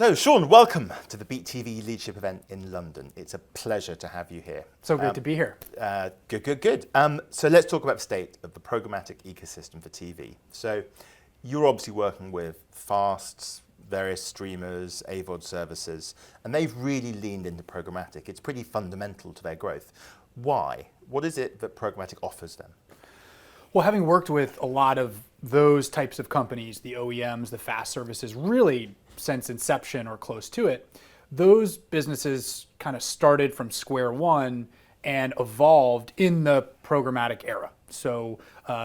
So, Sean, welcome to the Beat TV Leadership event in London. It's a pleasure to have you here. So great to be here. Good. So let's talk about the state of the programmatic ecosystem for TV. So you're obviously working with fasts, various streamers, AVOD services, and they've really leaned into programmatic. It's pretty fundamental to their growth. Why? What is it that programmatic offers them? Well, having worked with a lot of those types of companies, the OEMs, the FAST services, really since inception or close to it, those businesses kind of started from square one and evolved in the programmatic era. So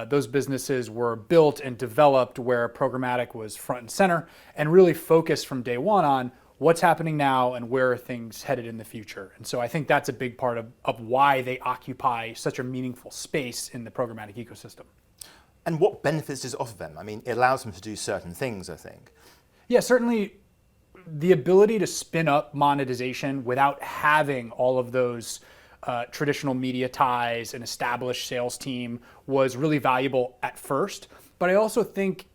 those businesses were built and developed where programmatic was front and center and really focused from day one on what's happening now and where are things headed in the future. And so I think that's a big part of why they occupy such a meaningful space in the programmatic ecosystem. And what benefits does it offer them? I mean, it allows them to do certain things, I think. Yeah, certainly the ability to spin up monetization without having all of those traditional media ties and established sales team was really valuable at first. But I also think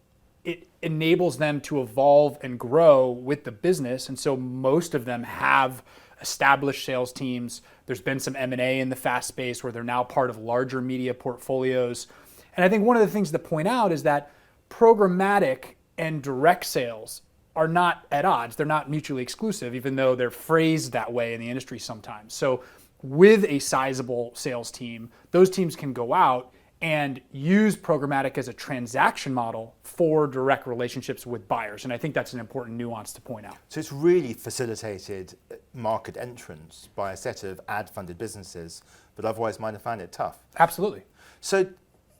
it enables them to evolve and grow with the business. And so most of them have established sales teams. There's been some M&A in the fast space where they're now part of larger media portfolios. And I think one of the things to point out is that programmatic and direct sales are not at odds. They're not mutually exclusive, even though they're phrased that way in the industry sometimes. So with a sizable sales team, those teams can go out and use programmatic as a transaction model for direct relationships with buyers. And I think that's an important nuance to point out. So it's really facilitated market entrance by a set of ad-funded businesses that otherwise might have found it tough. Absolutely. So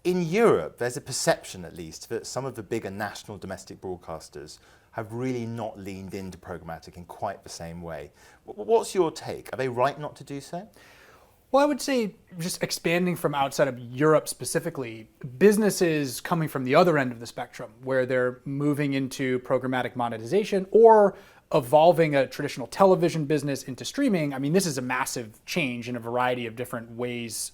in Europe, there's a perception at least that some of the bigger national domestic broadcasters have really not leaned into programmatic in quite the same way. What's your take? Are they right not to do so? Well, I would say just expanding from outside of Europe specifically, businesses coming from the other end of the spectrum where they're moving into programmatic monetization or evolving a traditional television business into streaming. I mean, this is a massive change in a variety of different ways,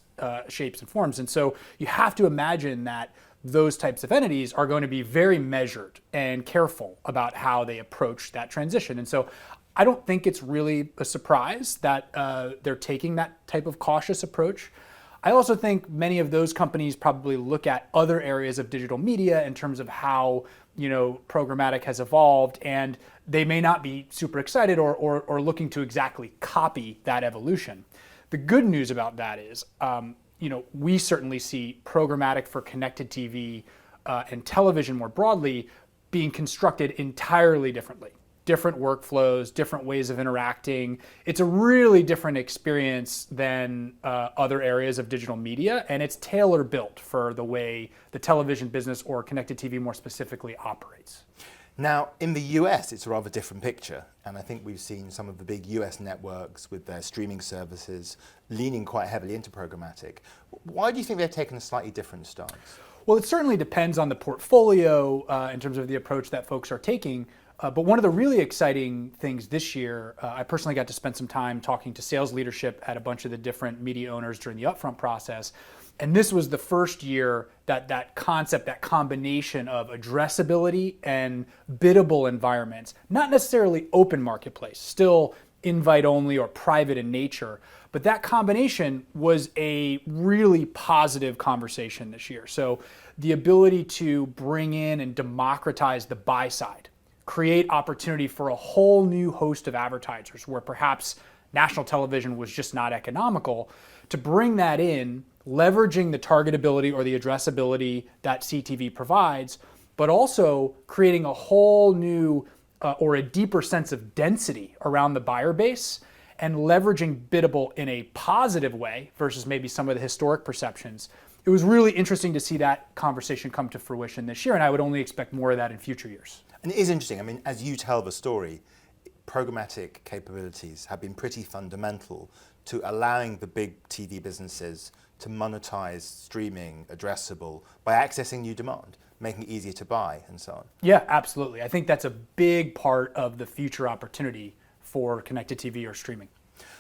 shapes and forms. And so you have to imagine that those types of entities are going to be very measured and careful about how they approach that transition. And so I don't think it's really a surprise that they're taking that type of cautious approach. I also think many of those companies probably look at other areas of digital media in terms of how programmatic has evolved, and they may not be super excited or looking to exactly copy that evolution. The good news about that is, we certainly see programmatic for connected TV and television more broadly being constructed entirely differently. Different workflows, different ways of interacting. It's a really different experience than other areas of digital media, and it's tailor-built for the way the television business or connected TV more specifically operates. Now, in the US, it's a rather different picture, and I think we've seen some of the big US networks with their streaming services leaning quite heavily into programmatic. Why do you think they've taken a slightly different stance? Well, it certainly depends on the portfolio in terms of the approach that folks are taking. But one of the really exciting things this year, I personally got to spend some time talking to sales leadership at a bunch of the different media owners during the upfront process. And this was the first year that concept, that combination of addressability and biddable environments, not necessarily open marketplace, still invite only or private in nature, but that combination was a really positive conversation this year. So the ability to bring in and democratize the buy side, create opportunity for a whole new host of advertisers where perhaps national television was just not economical, to bring that in, leveraging the targetability or the addressability that CTV provides, but also creating a whole new or a deeper sense of density around the buyer base and leveraging biddable in a positive way versus maybe some of the historic perceptions. It was really interesting to see that conversation come to fruition this year, and I would only expect more of that in future years. And it is interesting. I mean, as you tell the story, programmatic capabilities have been pretty fundamental to allowing the big TV businesses to monetize streaming, addressable, by accessing new demand, making it easier to buy and so on. Yeah, absolutely. I think that's a big part of the future opportunity for connected TV or streaming.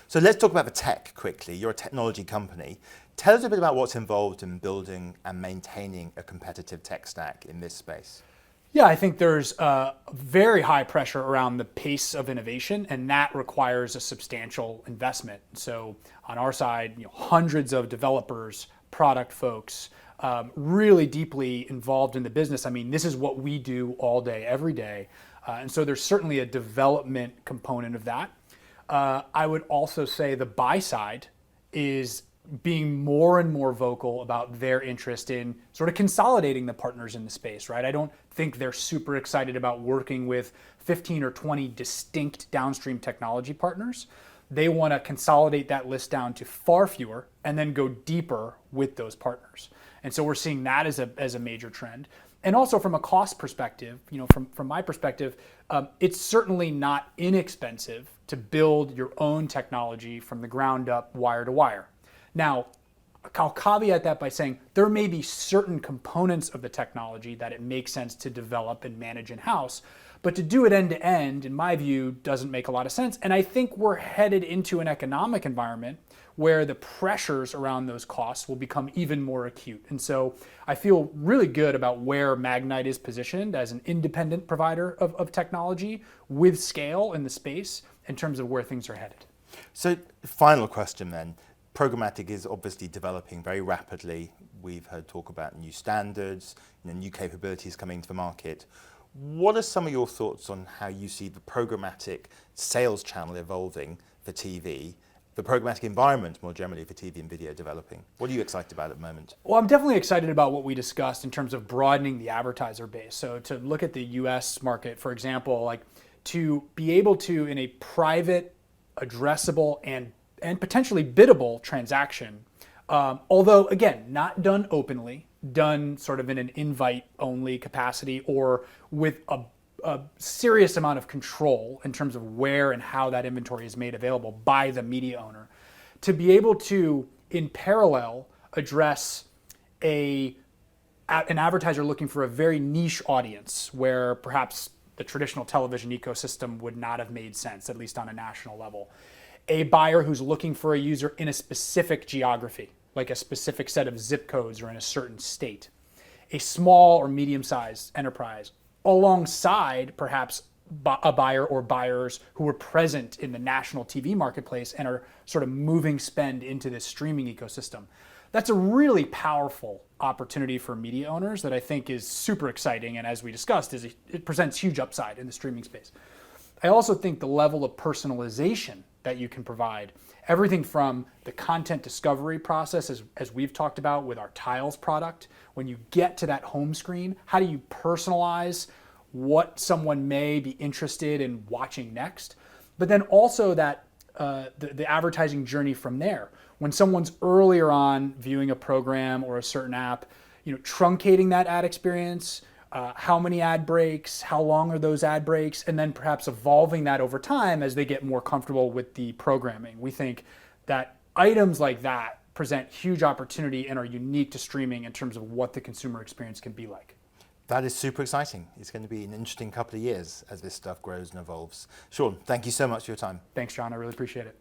So let's talk about the tech quickly. You're a technology company. Tell us a bit about what's involved in building and maintaining a competitive tech stack in this space. Yeah, I think there's very high pressure around the pace of innovation, and that requires a substantial investment. So on our side, hundreds of developers, product folks, really deeply involved in the business. I mean, this is what we do all day, every day. And so there's certainly a development component of that. I would also say the buy side is being more and more vocal about their interest in sort of consolidating the partners in the space, right? I don't think they're super excited about working with 15 or 20 distinct downstream technology partners. They want to consolidate that list down to far fewer and then go deeper with those partners. And so we're seeing that as a major trend. And also from a cost perspective, from my perspective, it's certainly not inexpensive to build your own technology from the ground up, wire to wire. Now, I'll caveat that by saying there may be certain components of the technology that it makes sense to develop and manage in-house, but to do it end to end, in my view, doesn't make a lot of sense. And I think we're headed into an economic environment where the pressures around those costs will become even more acute. And so I feel really good about where Magnite is positioned as an independent provider of technology with scale in the space in terms of where things are headed. So final question then. Programmatic is obviously developing very rapidly. We've heard talk about new standards, new capabilities coming to the market. What are some of your thoughts on how you see the programmatic sales channel evolving for TV, the programmatic environment more generally for TV and video developing? What are you excited about at the moment? Well, I'm definitely excited about what we discussed in terms of broadening the advertiser base. So to look at the US market, for example, like to be able to, in a private, addressable, and potentially biddable transaction, although again, not done openly, done sort of in an invite-only capacity or with a serious amount of control in terms of where and how that inventory is made available by the media owner, to be able to, in parallel, address an advertiser looking for a very niche audience where perhaps the traditional television ecosystem would not have made sense, at least on a national level. A buyer who's looking for a user in a specific geography, like a specific set of zip codes or in a certain state. A small or medium-sized enterprise alongside perhaps a buyer or buyers who are present in the national TV marketplace and are sort of moving spend into this streaming ecosystem. That's a really powerful opportunity for media owners that I think is super exciting, and as we discussed, it presents huge upside in the streaming space. I also think the level of personalization that you can provide, everything from the content discovery process, as we've talked about with our Tiles product, when you get to that home screen, how do you personalize what someone may be interested in watching next? But then also that the advertising journey from there. When someone's earlier on viewing a program or a certain app, truncating that ad experience, how many ad breaks, how long are those ad breaks, and then perhaps evolving that over time as they get more comfortable with the programming. We think that items like that present huge opportunity and are unique to streaming in terms of what the consumer experience can be like. That is super exciting. It's going to be an interesting couple of years as this stuff grows and evolves. Sean, thank you so much for your time. Thanks, John. I really appreciate it.